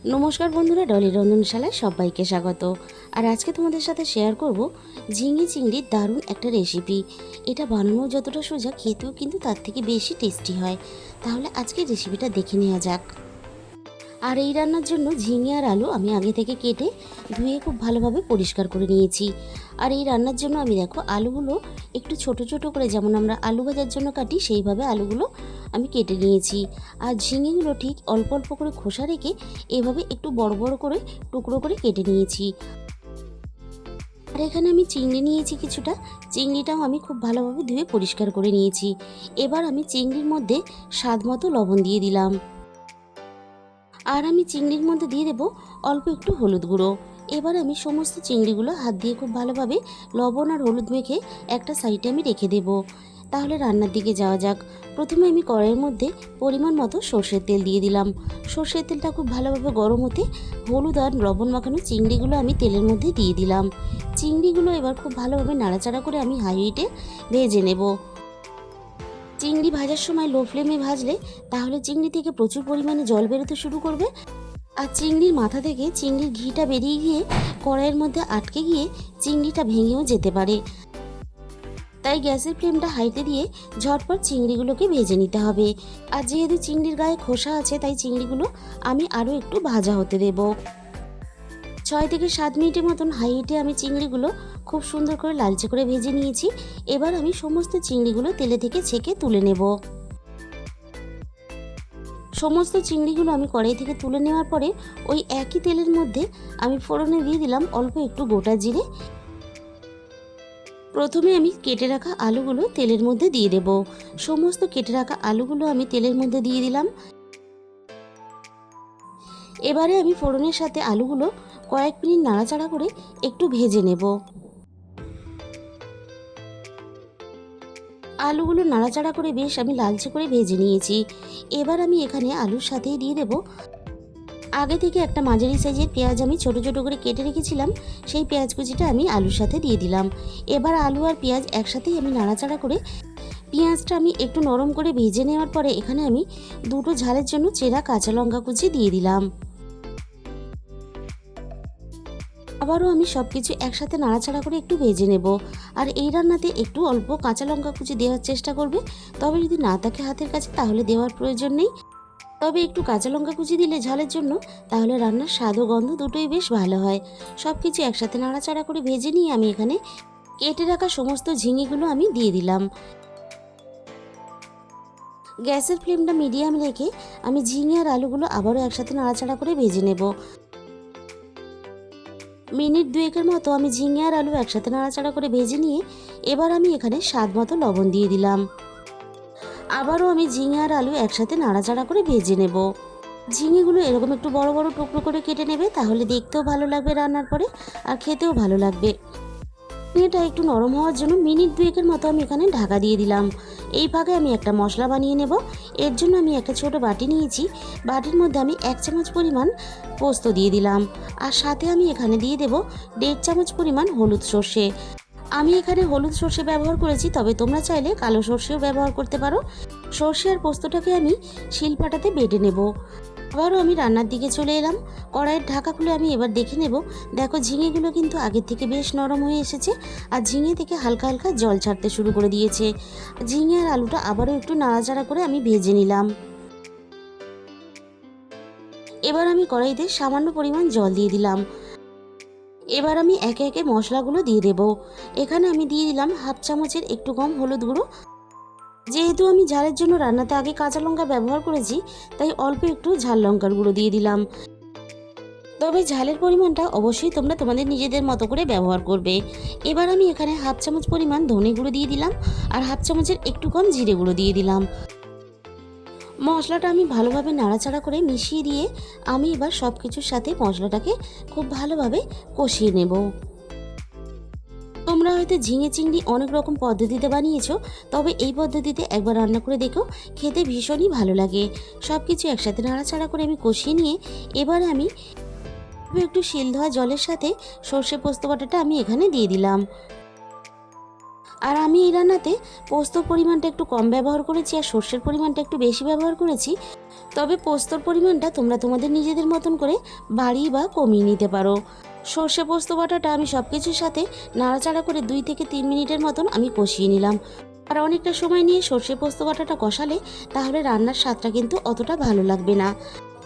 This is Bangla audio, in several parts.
নমস্কার বন্ধুরা, ডলি রন্ধনশালায় সবাইকে স্বাগত। আর আজকে তোমাদের সাথে শেয়ার করব ঝিঙে চিংড়ির দারুণ একটা রেসিপি। এটা বানানো যতটা সোজা, খেতেও কিন্তু তার থেকে বেশি টেস্টি হয়। তাহলে আজকে রেসিপিটা দেখে নেওয়া যাক। আর এই রান্নার জন্য ঝিঙে আর আলু আমি আগে থেকে কেটে ধুয়ে খুব ভালোভাবে পরিষ্কার করে নিয়েছি। আর এই রান্নার জন্য আমি দেখো আলুগুলো একটু ছোট ছোট করে, যেমন আমরা আলু ভাজার জন্য কাটি সেইভাবে আলুগুলো আমি কেটে নিয়েছি। আর ঝিঙেগুলো ঠিক অল্প অল্প করে খোসা রেখে এভাবে একটু বড় বড় করে টুকরো করে কেটে নিয়েছি। আর এখানে আমি চিংড়ি নিয়েছি কিছুটা, চিংড়িটাও আমি খুব ভালোভাবে ধুয়ে পরিষ্কার করে নিয়েছি। এবার আমি চিংড়ির মধ্যে স্বাদ মতো লবণ দিয়ে দিলাম। আর আমি চিংড়ির মধ্যে দিয়ে দেবো অল্প একটু হলুদ গুঁড়ো। এবার আমি সমস্ত চিংড়িগুলো হাত দিয়ে খুব ভালোভাবে লবণ আর হলুদ মেখে একটা সাইডে আমি রেখে দেব। তাহলে রান্নার দিকে যাওয়া যাক। প্রথমে আমি কড়াইয়ের মধ্যে পরিমাণ মতো সর্ষের তেল দিয়ে দিলাম। সর্ষের তেলটা খুব ভালোভাবে গরম হতে হলুদ আর লবণ মাখানো চিংড়িগুলো আমি তেলের মধ্যে দিয়ে দিলাম। চিংড়িগুলো এবার খুব ভালোভাবে নাড়াচাড়া করে আমি হাই হিটে ভেজে নেব। চিংড়ি ভাজার সময় লো ফ্লেমে ভাজলে তাহলে চিংড়ি থেকে প্রচুর পরিমাণে জল বেরোতে শুরু করবে। আর চিংড়ির মাথা থেকে চিংড়ির ঘিটা বেরিয়ে গিয়ে কড়াইয়ের মধ্যে আটকে গিয়ে চিংড়িটা ভেঙেও যেতে পারে। তাই গ্যাসের ফ্লেমটা হাইতে দিয়ে ঝটপট চিংড়িগুলোকে ভেজে নিতে হবে। আর যেহেতু চিংড়ির গায়ে খোসা আছে, তাই চিংড়িগুলো আমি আরও একটু ভাজা হতে দেব। 6 থেকে 7 মিনিটের মতন হাই হিটে আমি চিংড়িগুলো খুব সুন্দর করে লালচে করে ভেজে নিয়েছি। এবার আমি সমস্ত চিংড়িগুলো তেলে থেকে ছেঁকে তুলে নেব। সমস্ত চিংড়িগুলো আমি কড়াই থেকে তুলে নেওয়ার পরে ওই একই তেলের মধ্যে আমি ফোড়নে দিয়ে দিলাম অল্প একটু গোটা জিরে। প্রথমে আমি কেটে রাখা আলুগুলো তেলের মধ্যে দিয়ে দেব। সমস্ত কেটে রাখা আলুগুলো আমি তেলের মধ্যে দিয়ে দিলাম। এবারে আমি ফোড়নের সাথে আলুগুলো কয়েক মিনিট নাড়াচাড়া করে একটু ভেজে নেব। আলুগুলো নাড়াচাড়া করে বেশ আমি লালচে করে ভেজে নিয়েছি। এবার আমি এখানে আলুর সাথেই দিয়ে দেব আগে থেকে একটা মাঝারি সাইজের পেঁয়াজ আমি ছোট ছোট করে কেটে রেখেছিলাম। সেই পেঁয়াজ কুচিটা আমি আলুর সাথে দিয়ে দিলাম। এবার আলু আর পেঁয়াজ একসাথেই আমি নাড়াচাড়া করে পেঁয়াজটা আমি একটু নরম করে ভেজে নেওয়ার পরে এখানে আমি দুটো ঝালের জন্য চেরা কাঁচা লঙ্কা কুচি দিয়ে দিলাম। আবারও আমি সব কিছু একসাথে নাড়াচাড়া করে একটু ভেজে নেব। আর এই রান্নাতে একটু অল্প কাঁচা লঙ্কা কুচি দেওয়ার চেষ্টা করবে। তবে যদি না থাকে হাতের কাছে তাহলে দেওয়ার প্রয়োজন নেই। তবে একটু কাঁচা লঙ্কা কুচি দিলে ঝালের জন্য তাহলে রান্নার স্বাদ ও গন্ধ দুটোই বেশ ভালো হয়। সব কিছু একসাথে নাড়াচাড়া করে ভেজে নিয়ে আমি এখানে কেটে রাখা সমস্ত ঝিঙেগুলো আমি দিয়ে দিলাম। গ্যাসের ফ্লেমটা মিডিয়াম রেখে আমি ঝিঙে আর আলুগুলো আবারও একসাথে নাড়াচাড়া করে ভেজে নেব। মিনিট 2 মতো আমি ঝিঙে আর আলু একসাথে নাড়াচাড়া করে ভেজে নিয়ে এবার আমি এখানে স্বাদ মতো লবণ দিয়ে দিলাম। আবারও আমি ঝিঙে আর আলু একসাথে নাড়াচাড়া করে ভেজে নেব। ঝিঙেগুলো এরকম একটু বড় বড় টুকরো করে কেটে নেবে, তাহলে দেখতেও ভালো লাগবে রান্নার পরে, আর খেতেও ভালো লাগবে। এটা একটু নরম হওয়ার জন্য মিনিট 2 মতো আমি এখানে ঢাকা দিয়ে দিলাম। এই ফাঁকে আমি একটা মশলা বানিয়ে নেব। এর জন্য আমি একটা ছোট বাটি নিয়েছি। বাটির মধ্যে আমি 1 চামচ পরিমাণ পোস্ত দিয়ে দিলাম। আর সাথে আমি এখানে দিয়ে দেব 1.5 চামচ পরিমাণ হলুদ সর্ষে। আমি এখানে হলুদ সর্ষে ব্যবহার করেছি, তবে তোমরা চাইলে কালো সর্ষেও ব্যবহার করতে পারো। সর্ষে আর পোস্তটাকে আমি শিলপাটাতে বেটে নেব। আবারও আমি রান্নার দিকে চলে এলাম। কড়াইয়ের ঢাকা খুলে আমি এবার দেখে নেব। দেখো ঝিঙেগুলো কিন্তু আগের থেকে বেশ নরম হয়ে এসেছে, আর ঝিঙে থেকে হালকা হালকা জল ছাড়তে শুরু করে দিয়েছে। ঝিঙে আর আলুটা আবারও একটু নাড়াচাড়া করে আমি ভেজে নিলাম। এবার আমি কড়াইতে সামান্য পরিমাণ জল দিয়ে দিলাম। এবার আমি একে একে মশলাগুলো দিয়ে দেব। এখানে আমি দিয়ে দিলাম 1/2 চামচের একটু কম হলুদ গুঁড়ো। যেহেতু আমি ঝালের জন্য রান্নাতে আগে কাঁচা লঙ্কা ব্যবহার করেছি, তাই অল্প একটু ঝাল লঙ্কার গুঁড়ো দিয়ে দিলাম। তবে ঝালের পরিমাণটা অবশ্যই তোমরা তোমাদের নিজেদের মতো করে ব্যবহার করবে। এবার আমি এখানে 1/2 চামচ পরিমাণ ধনে গুঁড়ো দিয়ে দিলাম, আর 1/2 চামচের একটু কম জিরে গুঁড়ো দিয়ে দিলাম। মশলাটা আমি ভালোভাবে নাড়াচাড়া করে মিশিয়ে দিয়ে আমি এবার সব কিছুর সাথে মশলাটাকে খুব ভালোভাবে কষিয়ে নেব। তোমরা হয়তো ঝিঙে চিংড়ি অনেক রকম পদ্ধতিতে বানিয়েছো, তবে এই পদ্ধতিতে একবার রান্না করে দেখো, খেতে ভীষণই ভালো লাগে। সব কিছু একসাথে নাড়াচাড়া করে আমি কষিয়ে নিয়ে এবারে আমি একটু শিল ধোয়া জলের সাথে সর্ষে পোস্ত বাটাটা আমি এখানে দিয়ে দিলাম। আর আমি এই রান্নাতে পোস্তর পরিমাণটা একটু কম ব্যবহার করেছি আর সর্ষের পরিমাণটা একটু বেশি ব্যবহার করেছি। তবে পোস্তর পরিমাণটা তোমরা তোমাদের নিজেদের মতন করে বাড়িয়ে বা কমিয়ে নিতে পারো। সর্ষে পোস্ত বাটাটা আমি সব কিছুর সাথে নাড়াচাড়া করে 2 থেকে 3 মিনিটের মতন আমি কষিয়ে নিলাম। আর অনেকটা সময় নিয়ে সর্ষে পোস্ত বাটাটা কষালে তাহলে রান্নার স্বাদটা কিন্তু অতটা ভালো লাগবে না,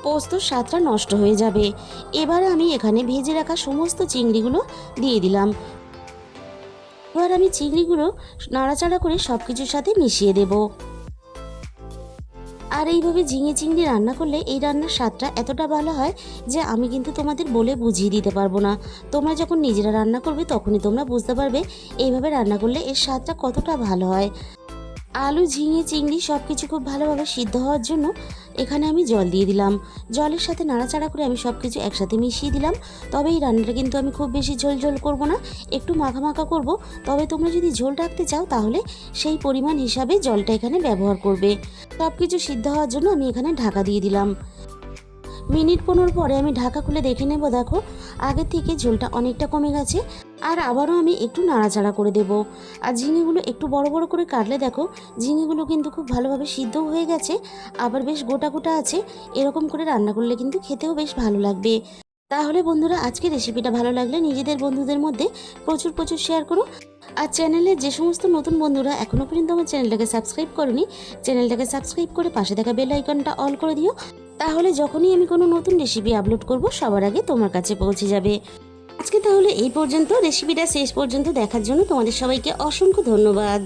পোস্তর স্বাদটা নষ্ট হয়ে যাবে। এবার আমি এখানে ভেজে রাখা সমস্ত চিংড়িগুলো দিয়ে দিলাম। এবার আমি চিংড়িগুলো নাড়াচাড়া করে সব কিছুর সাথে মিশিয়ে দেব। আর এইভাবে ঝিঙে চিংড়ি রান্না করলে এই রান্নার স্বাদটা এতটা ভালো হয় যে আমি কিন্তু তোমাদের বলে বুঝিয়ে দিতে পারবো না। তোমরা যখন নিজেরা রান্না করবে তখনই তোমরা বুঝতে পারবে এইভাবে রান্না করলে এর স্বাদটা কতটা ভালো হয়। আলু, ঝিঙে, চিংড়ি সব কিছু খুব ভালোভাবে সিদ্ধ হওয়ার জন্য এখানে আমি জল দিয়ে দিলাম। জলের সাথে নাড়াচাড়া করে আমি সব কিছু একসাথে মিশিয়ে দিলাম। তবে এই রান্নাটা কিন্তু আমি খুব বেশি ঝোল ঝোল করবো না, একটু মাখা মাখা করব। তবে তোমরা যদি ঝোল রাখতে চাও তাহলে সেই পরিমাণ হিসাবে জলটা এখানে ব্যবহার করবে। সব কিছু সিদ্ধ হওয়ার জন্য আমি এখানে ঢাকা দিয়ে দিলাম। মিনিট 15 পরে আমি ঢাকা খুলে দেখে নেব। দেখো আগের থেকে ঝোলটা অনেকটা কমে গেছে। আর আবারও আমি একটু নাড়াচাড়া করে দেব। আর ঝিঙেগুলো একটু বড় বড় করে কাটলে দেখো ঝিঙেগুলো কিন্তু খুব ভালোভাবে সিদ্ধ হয়ে গেছে, আবার বেশ গোটা গোটা আছে। এরকম করে রান্না করলে কিন্তু খেতেও বেশ ভালো লাগবে। তাহলে বন্ধুরা আজকে রেসিপিটা ভালো লাগলে নিজেদের বন্ধুদের মধ্যে প্রচুর প্রচুর শেয়ার করো। আর চ্যানেলে যে সমস্ত নতুন বন্ধুরা এখনও পর্যন্ত আমার চ্যানেলটাকে সাবস্ক্রাইব করনি, চ্যানেলটাকে সাবস্ক্রাইব করে পাশে থাকা বেল আইকনটা অল করে দিও। তাহলে যখনই আমি কোনো নতুন রেসিপি আপলোড করব সবার আগে তোমার কাছে পৌঁছে যাবে। আজকে তাহলে এই পর্যন্ত। রেসিপিটা শেষ পর্যন্ত দেখার জন্য তোমাদের সবাইকে অসংখ্য ধন্যবাদ।